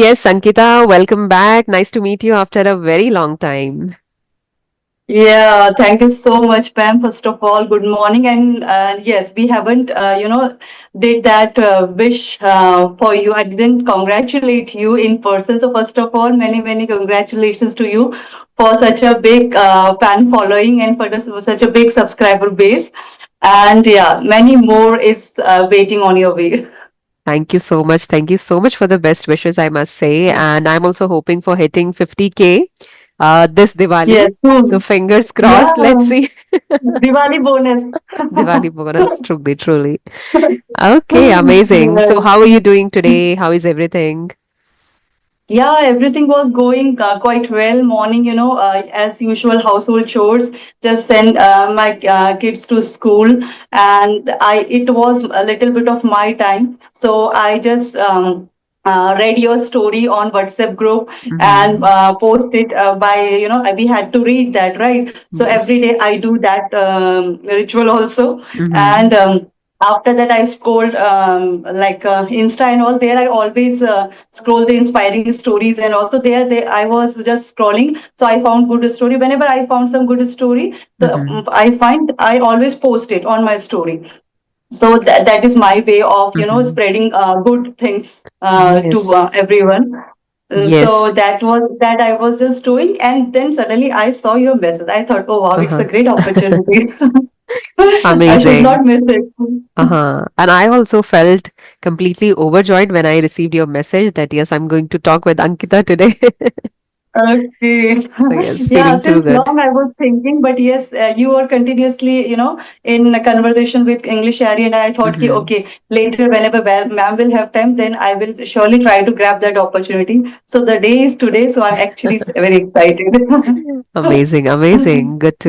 Yes, Sankita, welcome back. Nice to meet you after a very long time. Yeah, thank you so much, Pam. First of all, good morning. And yes, we haven't, did that wish for you. I didn't congratulate you in person. So first of all, many, many congratulations to you for such a big fan following and for such a big subscriber base. And yeah, many more is waiting on your way. Thank you so much. Thank you so much for the best wishes, I must say. And I'm also hoping for hitting 50K this Diwali. Yes, So soon. fingers Yeah, crossed. Let's see. Diwali bonus. Diwali bonus, truly, truly. Okay, amazing. So, how are you Yes. doing today? How is everything? Yeah, everything was going quite well. Morning, as usual, household chores. Just send my kids to school, and I it was a little bit of my time. So I just read your story on WhatsApp group and Mm-hmm. post it by we had to read that, right? So every Yes. day I do that ritual also, Mm-hmm. and. After that, I scrolled like Insta and all. There, I always scroll the inspiring stories, and also there I was just scrolling. So I found good story. Whenever I found some good story, Mm-hmm. I always post it on my story. So that is my way of Mm-hmm. spreading good things to Yes. everyone. So Yes. that was that I was just doing, and then suddenly I saw your message. I thought, oh wow, it's a Uh-huh. great opportunity. I should Amazing. not miss it. Uh-huh. And I also felt completely overjoyed when I received your message that yes, I'm going to talk with Ankita today. Okay. So yes, Yeah, feeling too since good. long I was thinking, but yes, you were continuously, in a conversation with English Ari, and I thought, ki, Hmm. okay, later whenever ma'am will have time, then I will surely try to grab that opportunity. So the day is today, so I'm actually very excited. Amazing, amazing. Good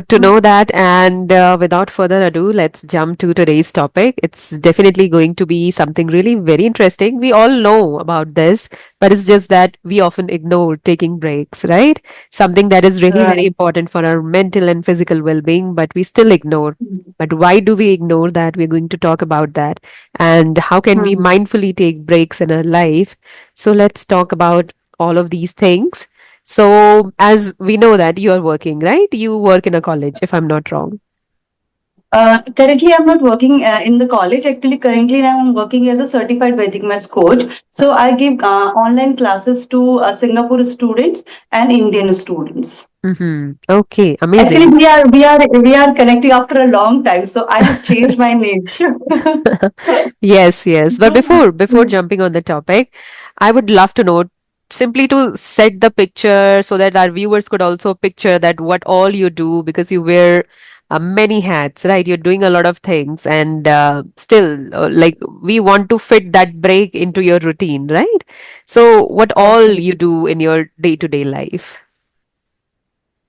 to know that. And without further ado, let's jump to today's topic. It's definitely going to be something really very interesting. We all know about this, but it's just that we often ignore taking breaks, right? Something that is really very Right. important for our mental and physical well-being, but we still ignore. But why do we ignore that? We're going to talk about that. And how can we Hmm. mindfully take breaks in our life? So let's talk about all of these things. So, as we know that you are working, right? You work in a college, if I'm not wrong. Currently, I'm not working in the college. Actually, currently I'm working as a certified Vedic maths coach. So I give online classes to Singapore students and Indian students. Mm-hmm. Okay, Actually, amazing. we are connecting after a long time. So I have changed my name. Yes, yes. But before jumping on the topic, I would love to know simply to set the picture so that our viewers could also picture that what all you do because you wear many hats, right? You're doing a lot of things, and still, like we want to fit that break into your routine, right? So, what all Okay. you do in your day-to-day life?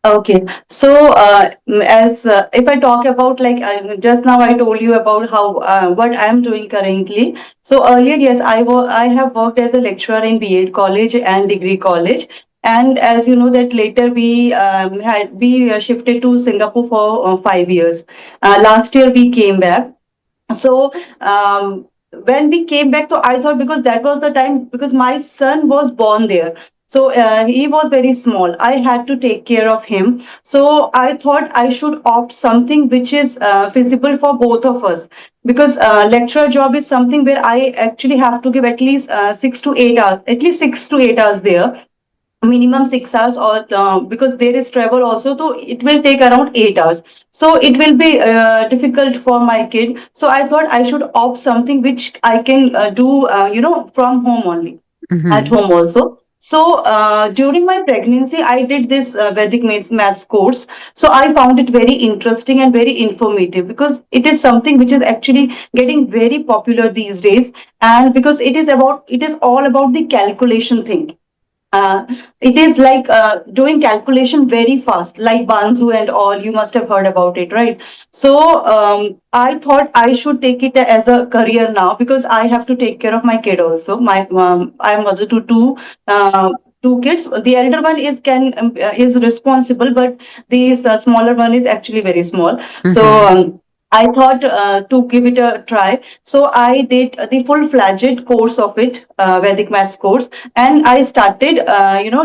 Okay, so as if I talk about like just now I told you about how what I am doing currently. So earlier, yes, I have worked as a lecturer in B.Ed college and degree college, and as you know that later we shifted to Singapore for 5 years. Last year we came back. So when we came back, so I thought because that was the time because my son was born there. So he was very small. I had to take care of him. So I thought I should opt something which is feasible for both of us because lecturer job is something where I actually have to give at least 6 to 8 hours, at least 6 to 8 hours there, minimum 6 hours, or because there is travel also, so it will take around 8 hours. So it will be difficult for my kid. So I thought I should opt something which I can do from home only, at Mm-hmm. home also. So during my pregnancy, I did this Vedic maths course. So I found it very interesting and very informative because it is something which is actually getting very popular these days. And because it is all about the calculation thing. uh, it is like doing calculation very fast, like Banzu and all. You must have heard about it, right? So I thought I should take it as a career now because I have to take care of my kid also. I'm mother to two kids. The elder one is responsible, but the smaller one is actually very small. So. Mm-hmm. I thought to give it a try. So I did the full-fledged course of it, Vedic Maths course, and I started,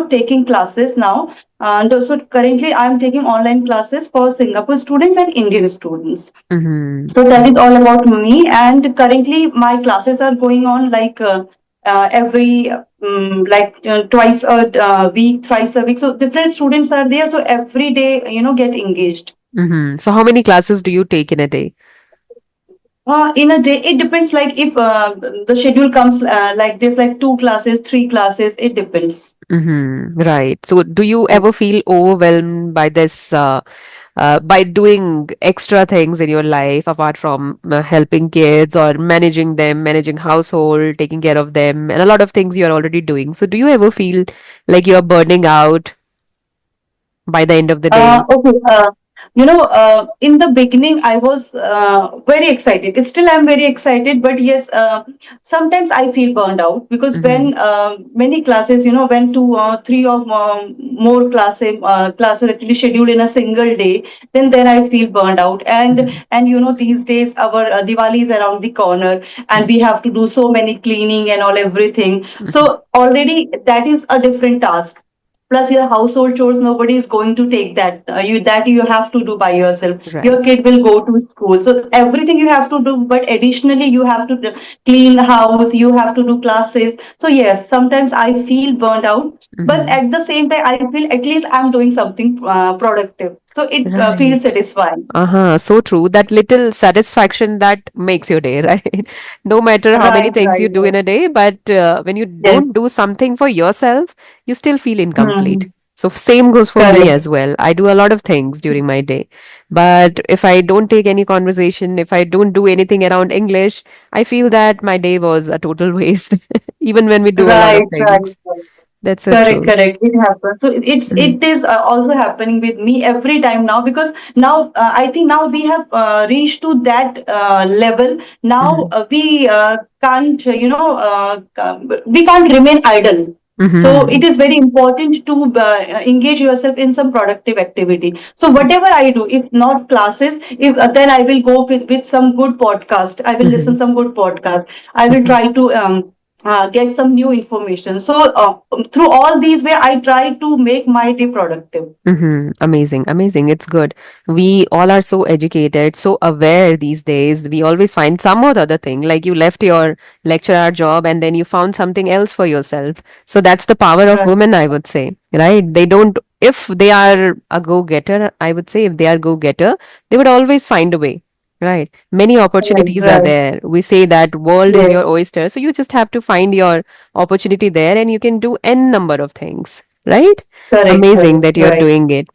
taking classes now. And so currently, I'm taking online classes for Singapore students and Indian students. Mm-hmm. So that is Yes. all about me. And currently, my classes are going on like every twice a week, thrice a week. So different students are there. So every day, get engaged. Mm-hmm. So how many classes do you take in a day? In a day, it depends. Like if the schedule comes like this, like two classes, three classes, it depends. Mm-hmm. Right. So do you ever Yes. feel overwhelmed by this, by doing extra things in your life apart from helping kids or managing them, managing household, taking care of them, and a lot of things you're already doing. So do you ever feel like you're burning out by the end of the day? Okay. In the beginning, I was very excited. Still, I'm very excited. But yes, sometimes I feel burned out because Mm-hmm. when many classes, when two or three or more classes actually scheduled in a single day, then I feel burned out. And these days our Diwali is around the corner, and we have to do so many cleaning and all everything. Mm-hmm. So already that is a different task. Plus your household chores, nobody is going to take that you have to do by yourself. Your Right. kid will go to school, so everything you have to do, but additionally you have to clean the house, you have to do classes. So yes, sometimes I feel burnt out, but Mm-hmm. at the same time I feel at least I'm doing something productive, so it feels Right. satisfying. Uh-huh, so true. That little satisfaction that makes your day, right? No matter how many Right, things right, you do yes, in a day, but when you yes. don't do something for yourself, you still feel incomplete. Hmm. So same goes for me Correct, as well. I do a lot of things during my day, but if I don't take any conversation, if I don't do anything around English, I feel that my day was a total waste, even when we do a lot of right, things. right. That's so Correct, true. correct. It happens. So Mm-hmm. it is also happening with me every time now, because now I think now we have reached to that level. Now Mm-hmm. we can't we can't remain idle. So Mm-hmm. it is very important to engage yourself in some productive activity. So So, whatever I do, if not classes, if then I will go with some good podcast. I will listen mm-hmm. some good podcast. I will Mm-hmm. try to get some new information. So through all these way, I try to make my day productive. Mm-hmm. Amazing, amazing. It's good. We all are so educated, so aware these days. We always find some or the other thing. Like you left your lecturer job and then you found something else for yourself. So that's the power of Right, women, I would say. Right? They don't, if they are a go-getter, I would say if they are go-getter, they would always find a way. Right. Many right, opportunities are right. there. We say that world is your Yes, oyster. So you just have to find your opportunity there and you can do n number of things. Right? correct, Amazing correct, that you're right. doing it.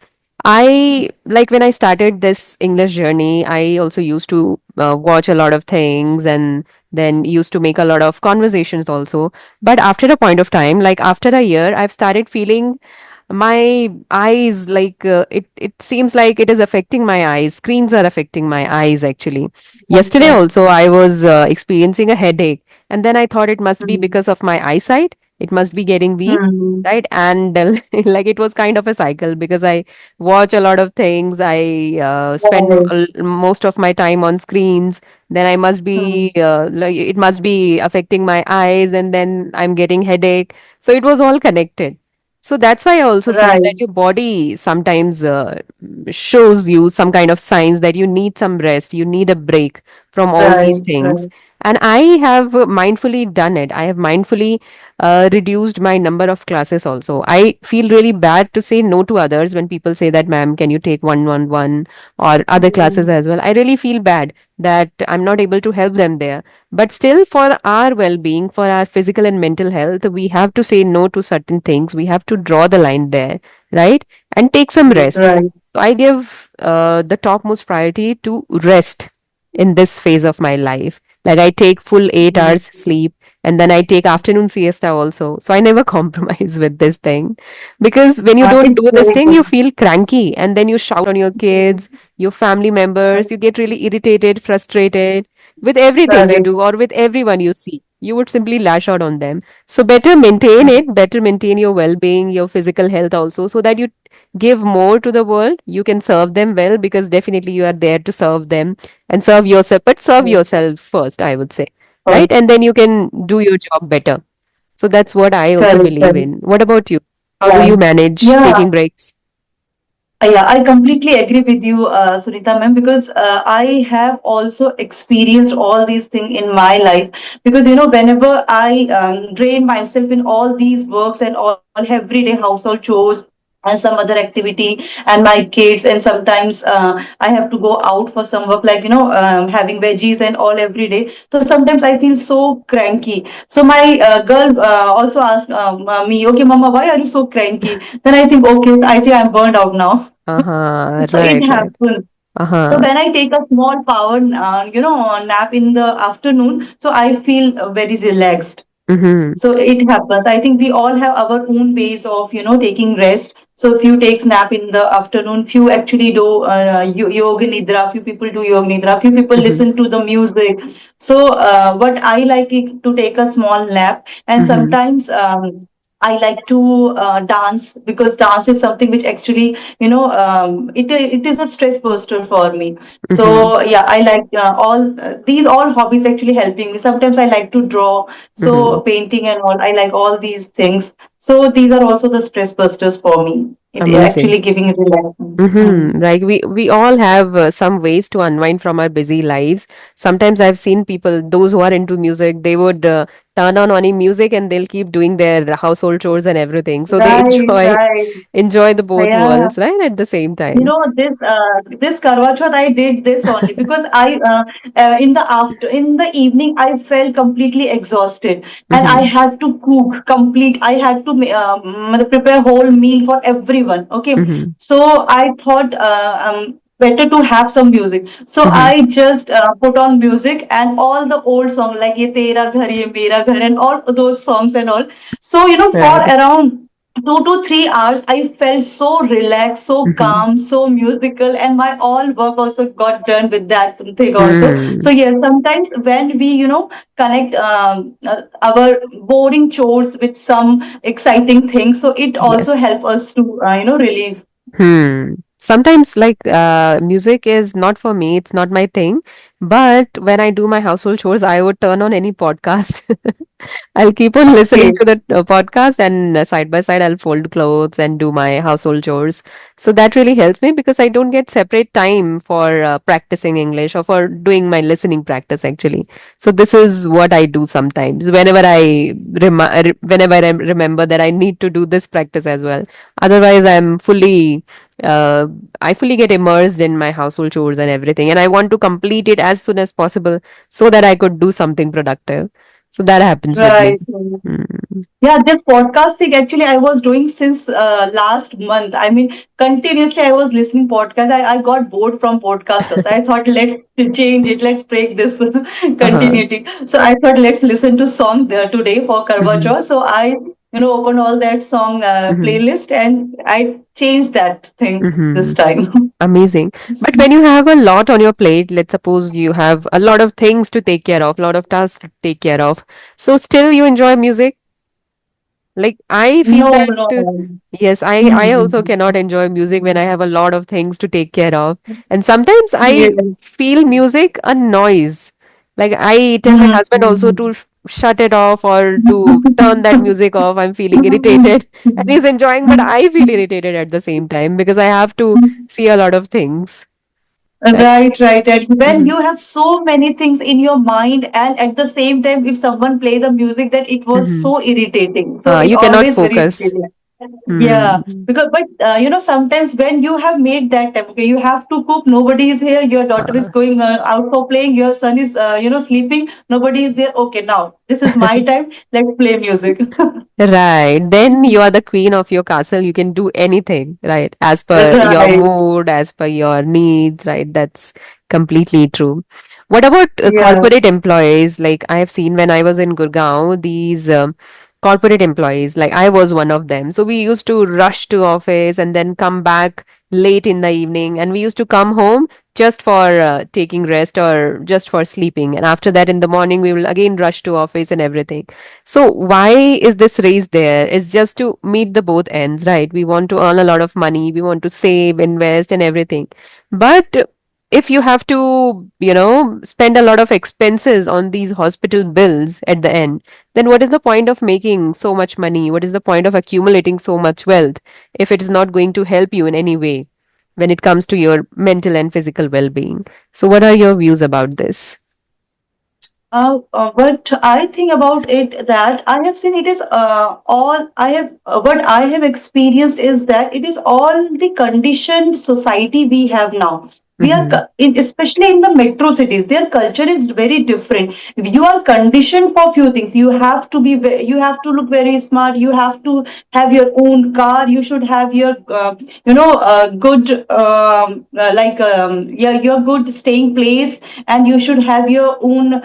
I like when I started this English journey, I also used to watch a lot of things and then used to make a lot of conversations also. But after a point of time, like after a year, I've started feeling my eyes like it seems like it is affecting my eyes. Screens are affecting my eyes actually. Right, Yesterday right. also I was experiencing a headache and then I thought it must be Mm-hmm. because of my eyesight. It must be getting weak, Mm-hmm. right? And like it was kind of a cycle because I watch a lot of things. I spend Right. most of my time on screens. Then I must be Mm-hmm. like it must be affecting my eyes and then I'm getting headache. So it was all connected. So that's why I also feel that Right, your body sometimes shows you some kind of signs that you need some rest, you need a break from all these right, things. right. And I have mindfully done it. I have mindfully reduced my number of classes also. I feel really bad to say no to others when people say that, ma'am, can you take 111 or other classes Mm-hmm. as well? I really feel bad that I'm not able to help them there. But still, for our well being, for our physical and mental health, we have to say no to certain things. We have to draw the line there, right? And take some rest. Right. So I give the topmost priority to rest in this phase of my life. Like I take full 8 hours Mm-hmm. sleep and then I take afternoon siesta also. So I never compromise with this thing because when you don't It's do this very thing, you good. feel cranky and then you shout on your kids, your family members, you get really irritated, frustrated with everything you Correct. do or with everyone you see. You would simply lash out on them. So better maintain it, better maintain your well-being, your physical health also, so that you give more to the world. You can serve them well, because definitely you are there to serve them and serve yourself, but serve yourself first, I would say. Right? And then you can do your job better. So that's what I also Correct, believe correct. in. What about you? How do Yeah. you manage Yeah. taking breaks? Yeah, I completely agree with you, Sunita ma'am, because I have also experienced all these things in my life. Because whenever I drain myself in all these works and all everyday household chores and some other activity and my kids, and sometimes I have to go out for some work, like having veggies and all every day. So sometimes I feel so cranky. So my girl also asked me, okay, Mama, why are you so cranky? Then I think, okay, I think I'm burned out now. Uh-huh. So it Right, right. happens. So Uh-huh. when I take a small power, nap in the afternoon, so I feel very relaxed. Mm-hmm. So it happens. I think we all have our own ways of, taking rest. So few take nap in the afternoon, few actually do yoga nidra, few people do yoga nidra, few people Mm-hmm. listen to the music. So what I like it to take a small nap, and Mm-hmm. sometimes I like to dance, because dance is something which actually, it is a stress buster for me. Mm-hmm. So yeah, I like all these all hobbies actually helping me. Sometimes I like to draw, Mm-hmm. so painting and all, I like all these things. So these are also the stress busters for me. It Amazing. actually giving relaxation. Mm-hmm. Like we all have some ways to unwind from our busy lives. Sometimes I've seen people, those who are into music, they would turn on any music and they'll keep doing their household chores and everything. So they Right, enjoy right. enjoy the both Yeah. worlds, right? At the same You time. know, this Karwa Chauth, I did this only because I in the evening I felt completely exhausted, and I Mm-hmm. had to cook complete. I had to prepare whole meal for everyone. Okay, Mm-hmm. so I thought better to have some music. So Mm-hmm. I just put on music and all the old songs like Ye Tera Ghar Ye Mera Ghar and all those songs and all. So for Right. around 2 to 3 hours, I felt so relaxed, so Mm-hmm. calm, so musical, and my all work also got done with that thing also. Mm. So yes, sometimes when we connect our boring chores with some exciting things, so it also Yes. help us to relieve. Hmm. Sometimes, like, music is not for me, it's not my thing. But when I do my household chores, I would turn on any podcast. I'll keep on listening Okay, to the podcast, and side by side, I'll fold clothes and do my household chores. So that really helps me, because I don't get separate time for practicing English or for doing my listening practice, actually. So this is what I do sometimes whenever whenever I remember that I need to do this practice as well. Otherwise, uh, I fully get immersed in my household chores and everything, and I want to complete it as soon as possible so that I could do something productive. So that happens with me. right. Mm. Yeah, this podcast thing actually I was doing since last month. I mean, continuously I was listening podcast. I got bored from podcasters. I thought let's change it. Let's break this Uh-huh. continuity. So I thought let's listen to song there today for Karwa Hmm. Chauth. So I opened all that song Hmm. playlist, and I changed that thing Hmm. this time. Amazing. But when you have a lot on your plate, let's suppose you have a lot of things to take care of, a lot of tasks to take care of, so still you enjoy music? Like, I feel No, that no. yes, I also Mhm. cannot enjoy music when I have a lot of things to take care of. And sometimes I Yes. feel music a noise. Like, I tell my husband also Mhm. to shut it off or to turn that music off. I'm feeling irritated. And he's enjoying, but I feel irritated at the same time, because I have to see a lot of things. Right? Right, right. And when Mm-hmm. you have so many things in your mind, and at the same time, if someone play the music, that it was Mm-hmm. so irritating. So it You cannot always very focus. irritating. Yeah, Mm. because but sometimes when you have made that time, okay, you have to cook. Nobody is here. Your daughter is Uh, going out for playing. Your son is sleeping. Nobody is there. Okay, now this is my time. Let's play music. Right. Then you are the queen of your castle. You can do anything, right? As per your Right. mood, as per your needs, right? That's completely true. What about Yeah. corporate employees? Like, I have seen when I was in Gurgaon, these corporate employees, like I was one of them. So we used to rush to office and then come back late in the evening, and we used to come home just for taking rest or just for sleeping, and after that in the morning we will again rush to office and everything. So why is this race there? It's just to meet the both ends, right? We want to earn a lot of money, we want to save, invest and everything. But if you have to, spend a lot of expenses on these hospital bills at the end, then what is the point of making so much money? What is the point of accumulating so much wealth if it is not going to help you in any way when it comes to your mental and physical well-being? So what are your views about this? What I think about it, that I have seen it is all I have what I have experienced is that it is all the conditioned society we have now. We are Mm-hmm. especially in the metro cities, their culture is very different. You are conditioned for few things. You have to be you have to look very smart. You have to have your own car. You should have your good yeah, your good staying place, and you should have your own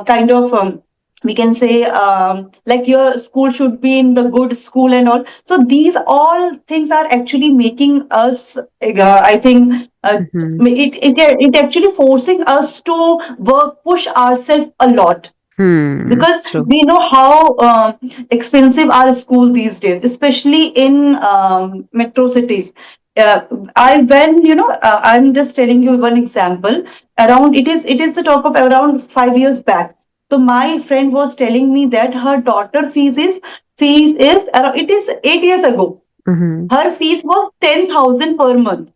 kind of we can say like your school should be in the good school and all. So these all things are actually making us I think Mm-hmm. it actually forcing us to push ourselves a lot, Hmm. because True. we know how expensive are school these days, especially in metro cities. uh, I when I'm just telling you one example. Around it is the talk of around 5 years back. So my friend was telling me that her daughter fees is around, it is 8 years ago. Mm-hmm. Her fees was 10,000 per month.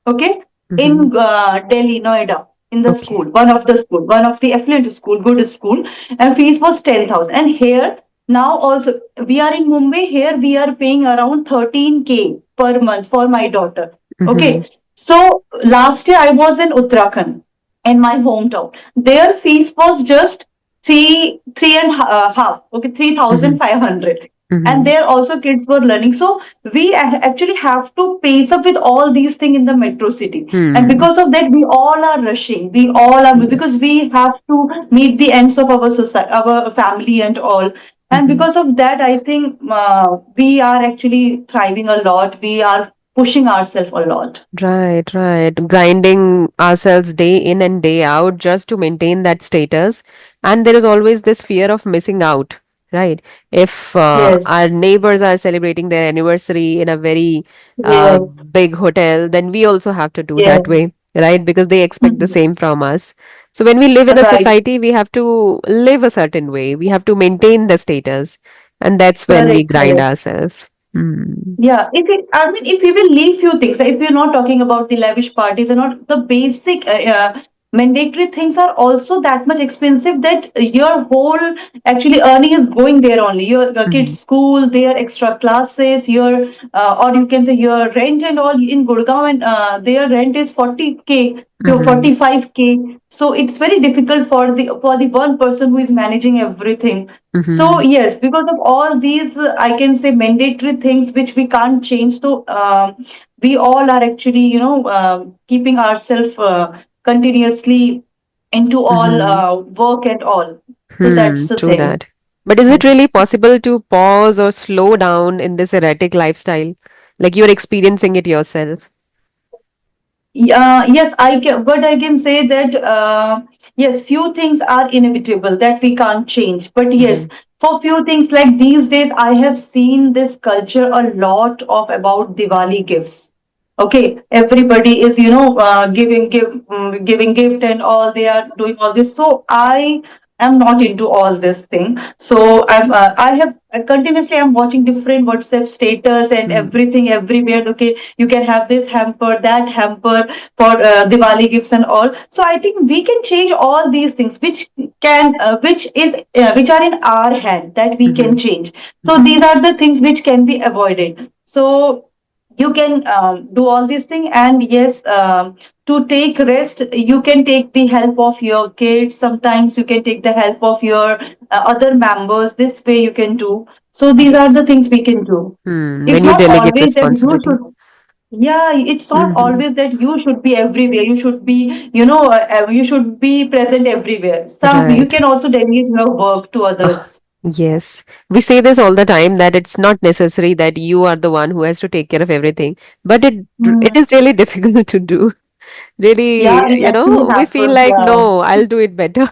Okay, Mm-hmm. in Delhi, Noida, in the Okay. school, one of the affluent school, good school, and fees was 10,000. And here now also we are in Mumbai. Here we are paying around 13K per month for my daughter. Mm-hmm. Okay, so last year I was in Uttarakhand, in my hometown. Their fees was just three and half. Okay, three Mm-hmm. thousand five hundred. And Mm-hmm. there also kids were learning. So we actually have to pace up with all these things in the metro city, and Hmm. because of that we all are rushing, we all are, because Yes. we have to meet the ends of our society, our family and all. And Mm-hmm. because of that I think we are actually thriving a lot, we are pushing ourselves a lot. Right, right. Grinding ourselves day in and day out just to maintain that status. And there is always this fear of missing out, right? If Yes, our neighbors are celebrating their anniversary in a very yes, big hotel, then we also have to do yes. that way, right? Because they expect the Mhm. same from us. So when we live in a Right, society, we have to live a certain way. We have to maintain the status. And that's when we correct, grind correct. ourselves. Hmm. Yeah, I mean, if we will leave few things, if we're not talking about the lavish parties and not the basic mandatory things are also that much expensive that your whole actually earning is going there only. Your Hmm. kids' school, their extra classes, your or you can say your rent and all in Gurgaon, and their rent is 40K to Hmm. 45K. So it's very difficult for the one person who is managing everything. So Hmm. yes, because of all these, I can say mandatory things which we can't change. So we all are actually, keeping ourselves continuously into all Hmm. work and all. So Hmm, that's the true thing. that. But is it really possible to pause or slow down in this erratic lifestyle? Like you're experiencing it yourself. Yeah, yes, I can, but I can say that yes, few things are inevitable that we can't change. But yes, Hmm. for few things like these days, I have seen this culture a lot of about Diwali gifts. Okay, everybody is giving gift and all. They are doing all this. So I am not into all this thing. So I have continuously I'm watching different WhatsApp status and Hmm. everything everywhere. Okay, you can have this hamper, that hamper for Diwali gifts and all. So I think we can change all these things, which are in our hand that we Hmm. can change. So Hmm. these are the things which can be avoided. So you can do all these things, and yes, to take rest you can take the help of your kids, sometimes you can take the help of your other members, this way you can do. So these are the Yes. things we can do. Hmm. It's When you not delegate always that you responsibility. should, yeah, it's not Hmm. always that you should be everywhere, you should be you should be present everywhere. Some you Right. can also delegate your work to Oh, others. yes. We say this all the time that it's not necessary that you are the one who has to take care of everything, but it Hmm. is really difficult to do. Yeah, Really, it actually we feel happens. like, Yeah. no, I'll do it better.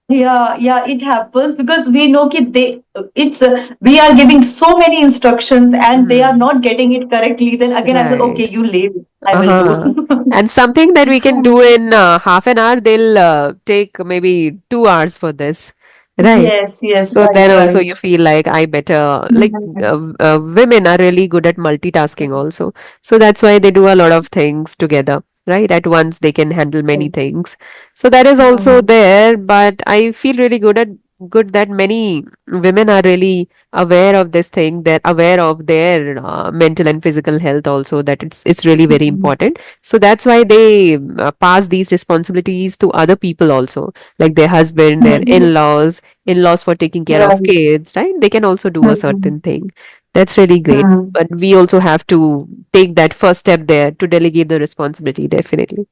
Yeah, yeah, it happens because we know that it's we are giving so many instructions and they are Hmm. not getting it correctly. Then again, I said, okay, Right. you leave, I will Uh-huh. do. And something that we can do in half an hour, they'll take maybe 2 hours for this. Right. Yes, yes, So right, then also right. you feel like I better, like Mhm. women are really good at multitasking also. So that's why they do a lot of things together, right? At once they can handle many things. So that is also Mhm. there, but I feel really good that many women are really aware of this thing. They're aware of their mental and physical health also, that it's really very Mhm. important. So that's why they pass these responsibilities to other people also, like their husband, their Mhm. in-laws for taking care of Right. kids, right? They can also do a Mhm. certain thing. That's really great. Mhm. But we also have to take that first step there to delegate the responsibility, definitely.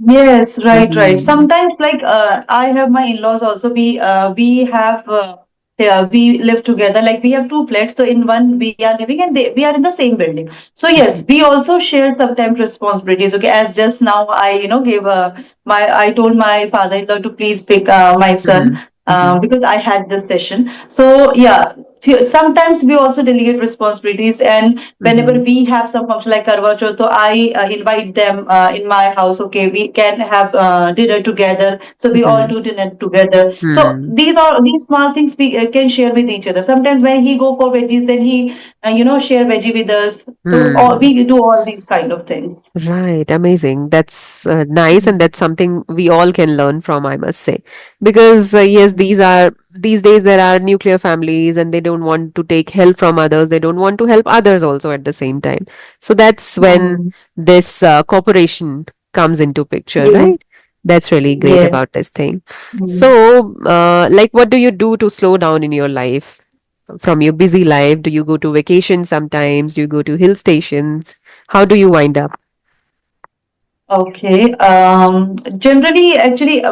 Yes, right, right. Hmm. Sometimes, like, I have my in-laws also. We have yeah, we live together. Like, we have two flats. So in one we are living, and we are in the same building. So yes, Hmm. we also share sometimes responsibilities. Okay, as just now I gave I told my father-in-law to please pick my son Hmm. Hmm. because I had this session. So yeah, sometimes we also delegate responsibilities, and whenever Hmm. we have some function like Karwa Chauth, so I invite them in my house. Okay, we can have dinner together. So we all Hmm. do dinner together. So Hmm. these small things we can share with each other. Sometimes when he go for veggies, then he share veggie with us. So Hmm. we do all these kind of things. Right, amazing. That's nice, and that's something we all can learn from, I must say. Because yes, these days there are nuclear families, and they don't want to take help from others. They don't want to help others also at the same time. So that's when Mm. this cooperation comes into picture, Yes, right? That's really great yes. about this thing. Mm. So, like, what do you do to slow down in your life? From your busy life, do you go to vacation sometimes? Do you go to hill stations? How do you wind up? Okay. Generally, actually,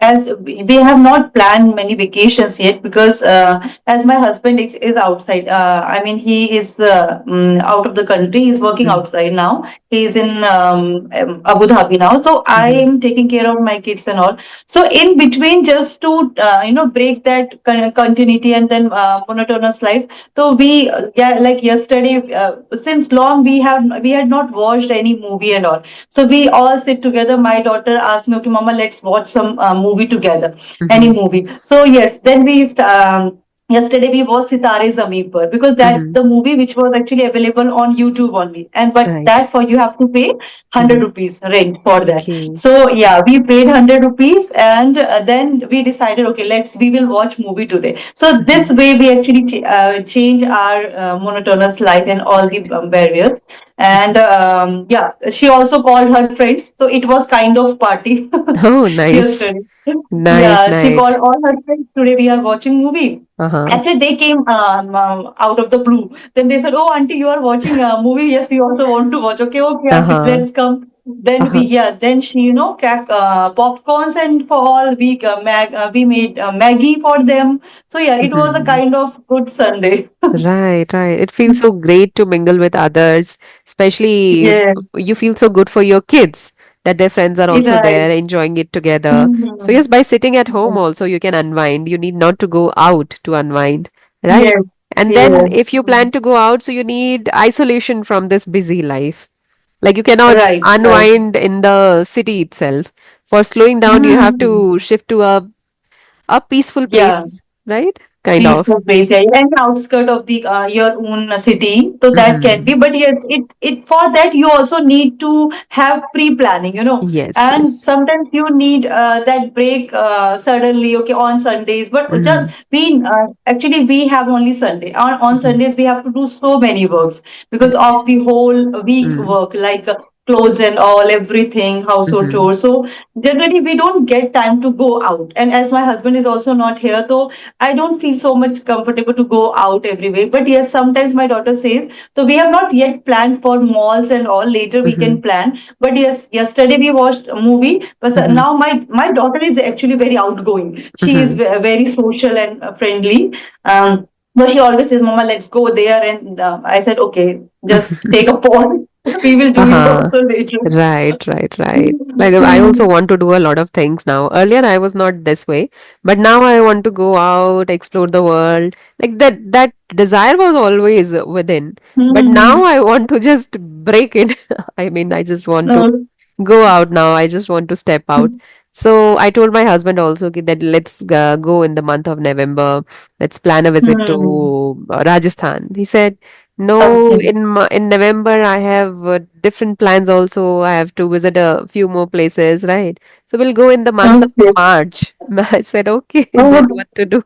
as we have not planned many vacations yet because as my husband is outside, I mean, he is out of the country. He's working Mm. outside now. He's in Abu Dhabi now. So I Mhm. am taking care of my kids and all. So in between, just to break that continuity and then monotonous life. So yeah, like yesterday, since long we had not watched any movie and all. So we all sit together. My daughter asked me, okay, Mama, let's watch some movie together, any Mhm. movie. So yes, then yesterday we watched Sitare Zameen Par because that Mhm. the movie which was actually available on YouTube only, and but that Right. for you have to pay 100 Mhm. rupees rent for that. Okay. So yeah, we paid 100 rupees, and then we decided, okay, we will watch movie today. So this Mhm. way we actually change our monotonous life and all the barriers. And Mhm. yeah, she also called her friends. So it was kind of party Oh, nice. yesterday. Nice, Yeah, she called nice. all her friends. Today we are watching movie. Uh-huh. Actually, they came out of the blue. Then they said, "Oh, auntie, you are watching a movie. Yes, we also want to watch. Okay, okay, auntie, Uh-huh. let's come." Then Uh-huh. then she, crack popcorns and for all we made Maggie for them. So yeah, it was a Mhm. kind of good Sunday. Right, right. It feels so great to mingle with others, especially if Yeah, you feel so good for your kids that their friends are also right. there enjoying it together. So, Mhm. yes, by sitting at home also you can unwind. You need not to go out to unwind, right? Yes, And then yes. if you plan to go out, so you need isolation from this busy life. Like you cannot Right, right. unwind in the city itself. For slowing down, you have Mhm. to shift to a peaceful Yeah. place, right? Kind of. Peaceful place, yeah, and outskirt of the your own city, so that can Hmm. be. But yes, it for that you also need to have pre-planning, Yes, and yes. sometimes you need that break suddenly. Okay, on Sundays, but Hmm. just actually we have only Sunday. On Hmm. Sundays we have to do so many works because Right. of the whole week Mm. work, like clothes and all, everything, household Hmm. chores. So generally we don't get time to go out, and as my husband is also not here, so I don't feel so much comfortable to go out everywhere. But yes, sometimes my daughter says, so we have not yet planned for malls and all. Later we Hmm. can plan. But yes, yesterday we watched a movie. But Hmm. now my daughter is actually very outgoing. She is Hmm. very social and friendly. Um, But she always says, "Mama, let's go there." And I said, "Okay, just take a pause. We will do it Uh-huh. also later." Right, right, right. Like I also want to do a lot of things now. Earlier I was not this way, but now I want to go out, explore the world. Like that desire was always within. But now Hmm. I want to just break it. I mean, I just want to No. go out now. I just want to step out. So I told my husband also that let's go in the month of November. Let's plan a visit Hmm. to Rajasthan. He said, "No, Okay. in November I have different plans also. I have to visit a few more places, right? So we'll go in the month of Okay. March." I said, "Okay, then Oh, what to do?"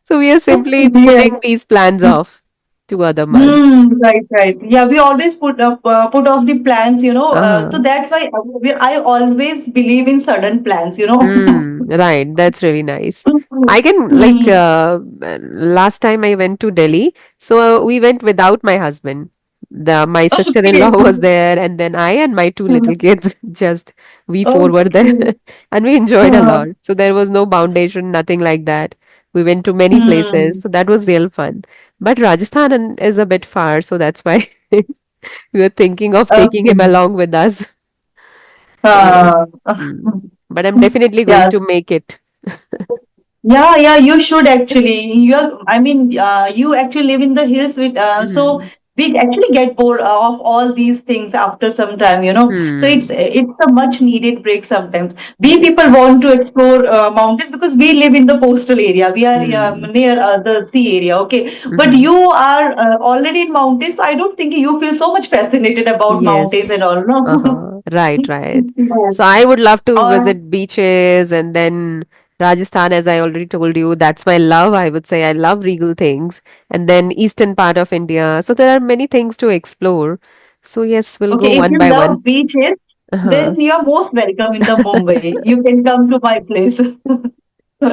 So we are simply yes. putting these plans off to other months. Hmm. Right. Right. Yeah. We always put off the plans. So Uh-huh. that's why I always believe in sudden plans. Right. That's really nice. I can like Hmm. last time I went to Delhi, so we went without my husband. My sister-in-law Okay. was there, and then I and my two little kids, just we four were there, Okay. and we enjoyed a Uh, lot. So there was no foundation, nothing like that. We went to many places, hmm. so that was real fun. But Rajasthan is a bit far, so that's why we were thinking of taking him Okay. along with us. So Uh, yes. But I'm definitely going yeah. to make it. Yeah, yeah, you should actually. You actually live in the hills so Mhm. we actually get bored of all these things after some time. So it's Hmm. it's a much needed break sometimes. We people want to explore mountains because we live in the coastal area. We are Hmm. near the sea area, okay? But Mhm. you are already in mountains, so I don't think you feel so much fascinated about mountains Yes. and all, no? Uh-huh. Right, right. Yes. So I would love to Or visit beaches and then Rajasthan, as I already told you, that's my love. I would say I love regal things. And then eastern part of India. So there are many things to explore. So yes, we'll go Okay, if one you by one. love beaches, Uh-huh. then you are most welcome in the Mumbai. You can come to my place.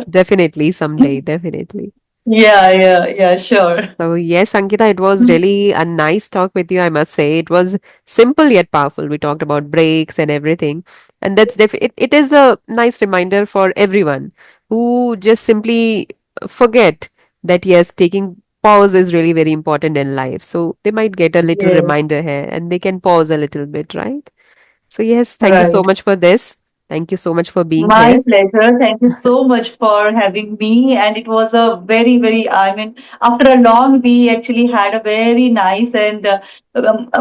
Definitely someday, definitely. Yeah, yeah, yeah, sure. So yes, Ankita, it was really a nice talk with you, I must say. It was simple yet powerful. We talked about breaks and everything. And it is a nice reminder for everyone who just simply forget that yes, taking pause is really very important in life. So they might get a little Yes, reminder here and they can pause a little bit, right? So yes, thank you so right. much for this. Thank you so much for being My here. pleasure. Thank you so much for having me. And it was a after a long, we actually had a very nice and a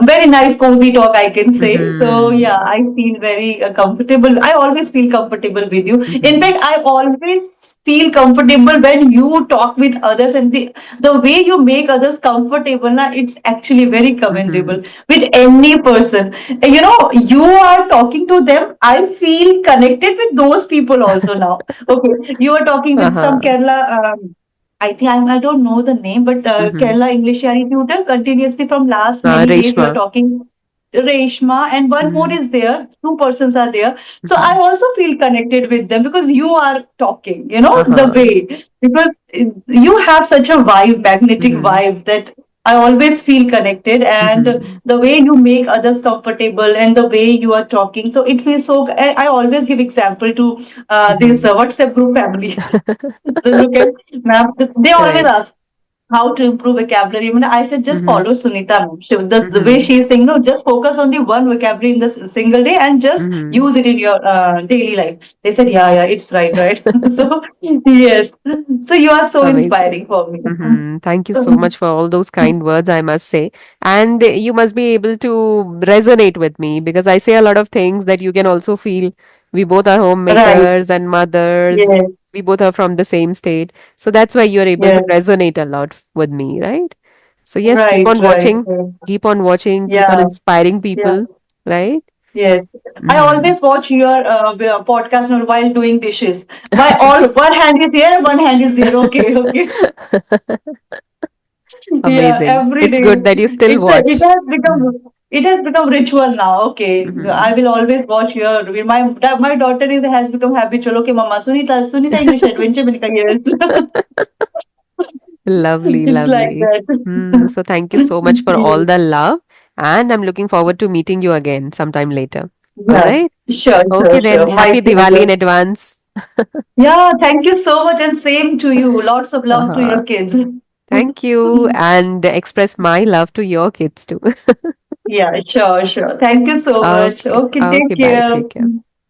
very nice cozy talk, I can say. So, yeah, Mm-hmm. I feel very comfortable. I always feel comfortable with you. In Mm-hmm. fact, I always feel comfortable when you talk with others, and the way you make others comfortable, na, it's actually very Mm-hmm. commendable with any person. You are talking to them. I feel connected with those people also now. Okay, you are talking with some Uh-huh. Kerala. I don't know the name, but Mm-hmm. Kerala English tutor continuously from last many days. You are Reshma. talking Reshma, and one more Mm-hmm. is there. Two persons are there. So Mm-hmm. I also feel connected with them because you are talking, the Uh-huh. way. Because you have such a vibe, magnetic Mm-hmm. vibe, that I always feel connected. And Mm-hmm. the way you make others comfortable and the way you are talking. So it feels so. I always give example to this Mm-hmm. WhatsApp group family. So look at ma'am. They always Correct. ask how to improve vocabulary. I said, just Mm-hmm. follow Sunita, ma'am. The way Mm-hmm. she is saying, no, just focus on the one vocabulary in the single day and just Mm-hmm. use it in your daily life. They said, yeah, yeah, it's right, right. So, yes. So you are so Amazing. inspiring for me. Mm-hmm. Thank you so much for all those kind words, I must say. And you must be able to resonate with me because I say a lot of things that you can also feel. We both are Right. homemakers and mothers. Yes. We both are from the same state. So that's why you're able to Yes. resonate a lot with me, right? So yes, Right. Right. Right. keep on Yeah. inspiring Yeah. people, right? Yes. I Mm-hmm. always watch your podcast while doing dishes. One hand is here, one hand is there. Okay, okay. Yeah, Amazing. every It's day. good that you still It watch. has become ritual now. Okay, Mm-hmm. I will always watch your. My daughter is has become habitual. Okay, Mama, Sunita English Adventure. मैंने कहा, yes. Lovely, It's like lovely. that. So thank you so much for all Yes. the love, and I'm looking forward to meeting you again sometime later. All Yeah. right. Sure, sure, Okay, then. sure. My Happy Diwali pleasure. in advance. Yeah, thank you so much, and same to you. Lots of love to your Uh-huh. kids. Thank you, and express my love to your kids too. Yeah, sure, sure. Thank you so much. Okay. Okay, take Okay, bye. care. Take care.